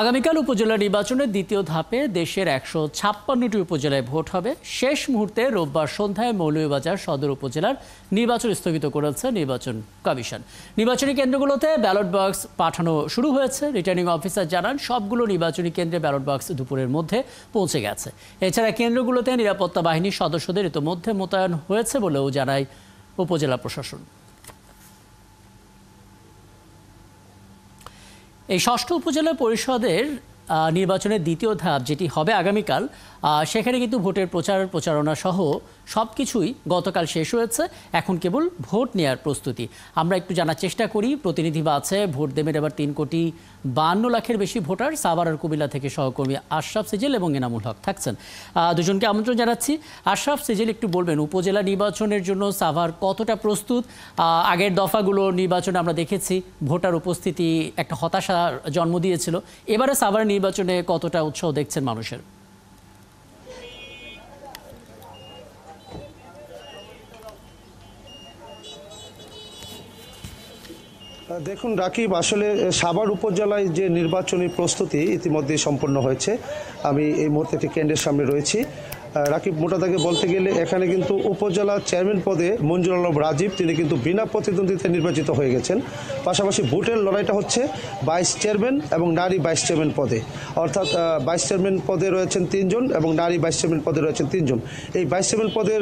আগামীকাল উপজেলা নির্বাচনের দ্বিতীয় ধাপে দেশের ১৫৬টি উপজেলায় ভোট হবে। শেষ মুহূর্তে রোববার সন্ধ্যায় মৌলভীবাজার সদর উপজেলার নির্বাচন স্থগিত করেছে নির্বাচন কমিশন। নির্বাচনী কেন্দ্রগুলোতে ব্যালট বক্স পাঠানো শুরু হয়েছে। রিটার্নিং অফিসার জানান, সবগুলো নির্বাচনী কেন্দ্রে ব্যালট বক্স দুপুরের মধ্যে পৌঁছে গেছে। এছাড়া কেন্দ্রগুলোতে নিরাপত্তা বাহিনীর সদস্যদের ইতোমধ্যে মোতায়েন হয়েছে বলেও জানায় উপজেলা প্রশাসন। এই ষষ্ঠ উপজেলা পরিষদের নির্বাচনের দ্বিতীয় ধাপ যেটি হবে আগামীকাল, সেখানে কিন্তু ভোটের প্রচারণা সহ সব কিছুই গতকাল শেষ হয়েছে। এখন কেবল ভোট নেওয়ার প্রস্তুতি। আমরা একটু জানার চেষ্টা করি, প্রতিনিধি বা আছে ভোট দেবেন এবার ৩,৫২,০০,০০০ বেশি ভোটার। সাভার আর কুমিল্লা থেকে সহকর্মী আশরাফ সিজিল এবং এনামুল হক থাকছেন। দুজনকে আমন্ত্রণ জানাচ্ছি। আশরাফ সিজিল, একটু বলবেন উপজেলা নির্বাচনের জন্য সাভার কতটা প্রস্তুত? আগের দফাগুলো নির্বাচনে আমরা দেখেছি ভোটার উপস্থিতি একটা হতাশার জন্ম দিয়েছিল। এবারে সাভার নির্বাচনে কতটা উৎসাহ দেখছেন মানুষের? দেখুন রাকিব, আসলে সাভার উপজেলায় যে নির্বাচনী প্রস্তুতি ইতিমধ্যে সম্পন্ন হয়েছে। আমি এই মুহূর্তে একটি কেন্দ্রের সামনে রয়েছি। রাকিব, মোটা দাগে বলতে গেলে এখানে কিন্তু উপজেলা চেয়ারম্যান পদে মঞ্জুর আলম রাজীব, তিনি কিন্তু বিনা প্রতিদ্বন্দ্বিতায় নির্বাচিত হয়ে গেছেন। পাশাপাশি ভোটের লড়াইটা হচ্ছে ভাইস চেয়ারম্যান এবং নারী ভাইস চেয়ারম্যান পদে, অর্থাৎ ভাইস চেয়ারম্যান পদে রয়েছেন ৩ জন এবং নারী ভাইস চেয়ারম্যান পদে রয়েছেন ৩ জন। এই ভাইস চেয়ারম্যান পদের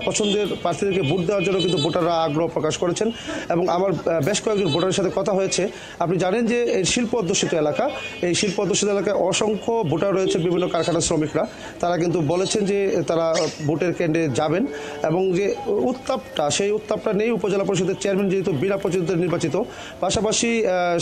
পছন্দের প্রার্থীদেরকে ভোট দেওয়ার জন্য কিন্তু ভোটাররা আগ্রহ প্রকাশ করেছেন এবং আমার বেশ কয়েকজন ভোটারের সাথে কথা হয়েছে। আপনি জানেন যে এই শিল্প অধ্যুষিত এলাকা, এই শিল্প অধ্যুষিত এলাকায় অসংখ্য ভোটার রয়েছে, বিভিন্ন কারখানার শ্রমিকরা। তারা কিন্তু বলেছেন যে তারা ভোটের কেন্দ্রে যাবেন এবং যে উত্তাপটা, সেই উত্তাপটা নেই। উপজেলা পরিষদের চেয়ারম্যান যেহেতু বিনা প্রতিদ্বন্দ্বিতায় নির্বাচিত, পাশাপাশি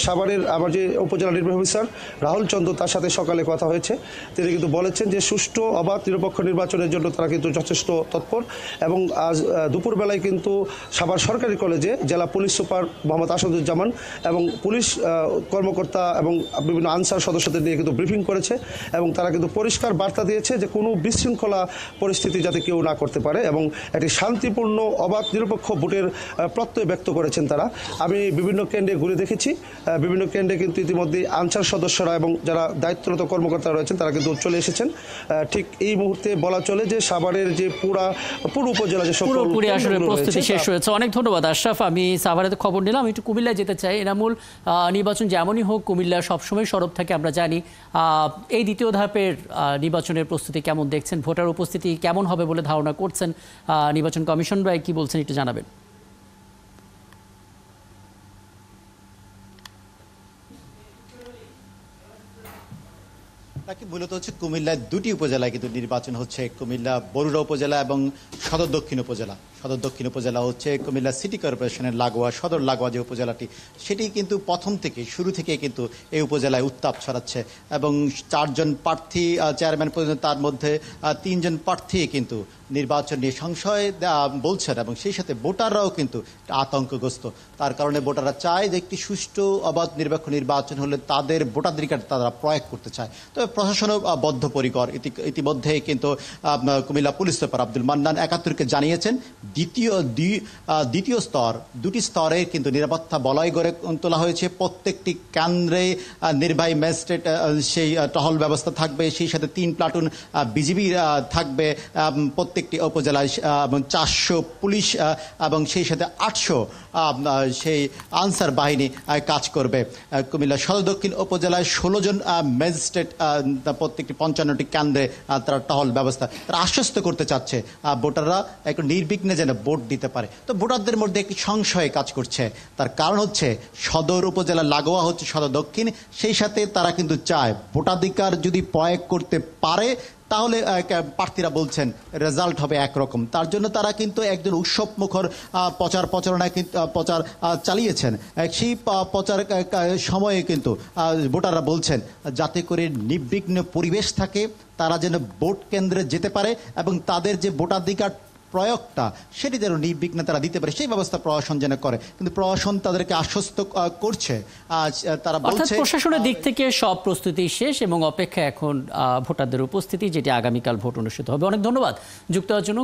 সাভারের আমার যে উপজেলা নির্বাহী অফিসার রাহুল চন্দ্র, তার সাথে সকালে কথা হয়েছে। তিনি কিন্তু বলেছেন যে সুষ্ঠু অবাধ নিরপেক্ষ নির্বাচনের জন্য তারা কিন্তু যথেষ্ট তৎপর। এবং আজ দুপুরবেলায় কিন্তু সাভার সরকারি কলেজে জেলা পুলিশ সুপার মোহাম্মদ আসাদুজ্জামান এবং পুলিশ কর্মকর্তা এবং বিভিন্ন আনসার সদস্যদের নিয়ে কিন্তু ব্রিফিং করেছে এবং তারা কিন্তু পরিষ্কার বার্তা দিয়েছে যে কোনো বিশৃঙ্খলা পরিস্থিতি যাতে কেউ না করতে পারে এবং একটি শান্তিপূর্ণ অবাধ নিরপেক্ষ ভোটের প্রত্যয় ব্যক্ত করেছেন তারা। আমি বিভিন্ন কেন্দ্রে ঘুরে দেখেছি, বিভিন্ন কেন্দ্রে কিন্তু ইতিমধ্যে আনসার সদস্যরা এবং যারা দায়িত্বরত কর্মকর্তারা রয়েছেন তারা কিন্তু চলে এসেছেন। ঠিক এই মুহূর্তে বলা চলে যে সাভারের যে পুরো উপজেলা যে পুরোপুরি আসলে প্রস্তুতি শেষ হয়েছে। অনেক ধন্যবাদ আশরাফ। আমি সাভারের খবর নিলাম, একটু কুমিল্লায় যেতে চাই। এনামুল, নির্বাচন যেমনই হোক কুমিল্লা সবসময় সরব থাকে আমরা জানি। এই দ্বিতীয় ধাপের নির্বাচনের প্রস্তুতি কেমন দেখছেন? ভোটার উপস্থিতি কেমন হবে বলে ধারণা করছেন? নির্বাচন কমিশন ভাই কি বলছেন একটু জানাবেন। তাকে মূলত হচ্ছে কুমিল্লায় দুটি উপজেলায় কিন্তু নির্বাচন হচ্ছে, কুমিল্লা বরুড়া উপজেলা এবং সদর দক্ষিণ উপজেলা। সদর দক্ষিণ উপজেলা হচ্ছে কুমিল্লা সিটি কর্পোরেশনের লাগোয়া, সদর লাগোয়া যে উপজেলাটি, সেটি কিন্তু শুরু থেকে কিন্তু এই উপজেলায় উত্তাপ ছড়াচ্ছে এবং 4 জন প্রার্থী চেয়ারম্যান পর্যন্ত, তার মধ্যে 3 জন প্রার্থী কিন্তু নির্বাচন নিয়ে সংশয় বলছেন এবং সেই সাথে ভোটাররাও কিন্তু আতঙ্কগ্রস্ত। তার কারণে ভোটাররা চায় যে একটি সুষ্ঠু অবাধ নিরপেক্ষ নির্বাচন হলে তাদের ভোটাধিকার তারা প্রয়োগ করতে চায়। তবে প্রশাসনও বদ্ধপরিকর। ইতিমধ্যে কিন্তু কুমিল্লা পুলিশ সুপার আব্দুল মান্নান ৭১কে জানিয়েছেন দ্বিতীয় স্তর, দুটি স্তরে কিন্তু নিরাপত্তা বলয় গড়ে তোলা হয়েছে। প্রত্যেকটি কেন্দ্রে নির্বাহী ম্যাজিস্ট্রেট সেই টহল ব্যবস্থা থাকবে, সেই সাথে 3 প্লাটুন বিজিবি থাকবে প্রত্যেকটি উপজেলায় এবং 400 পুলিশ এবং সেই সাথে 800 সেই আনসার বাহিনী কাজ করবে। কুমিল্লা সদর দক্ষিণ উপজেলায় 16 জন ম্যাজিস্ট্রেট প্রত্যেকটি 55টি কেন্দ্রে তারা টহল ব্যবস্থা তারা আশ্বস্ত করতে চাচ্ছে ভোটাররা একটু নির্বিঘ্নে যেন ভোট দিতে পারে। তো ভোটারদের মধ্যে একটি সংশয় কাজ করছে। তার কারণ হচ্ছে সদর উপজেলা লাগোয়া হচ্ছে সদর দক্ষিণ, সেই সাথে তারা কিন্তু চায় ভোটাধিকার যদি প্রয়োগ করতে পারে তাহলে প্রার্থীরা বলছেন রেজাল্ট হবে একরকম। তার জন্য তারা কিন্তু একজন উৎসবমুখর প্রচারণায় কিন্তু প্রচার চালিয়েছেন। সেই প্রচার সময়ে কিন্তু ভোটাররা বলছেন যাতে করে নির্বিঘ্ন পরিবেশ থাকে, তারা যেন ভোট কেন্দ্রে যেতে পারে এবং তাদের যে ভোটাধিকার প্রয়োগটা সেটি যেন নির্বিঘ্নে তারা দিতে পারে, সেই ব্যবস্থা প্রশাসন যেন করে। কিন্তু প্রশাসন তাদেরকে আশ্বস্ত করছে, তারা বলছে প্রশাসনের দিক থেকে সব প্রস্তুতি শেষ এবং অপেক্ষা এখন ভোটারদের উপস্থিতি, যেটি আগামীকাল ভোট অনুষ্ঠিত হবে। অনেক ধন্যবাদ যুক্ত হওয়ার জন্য।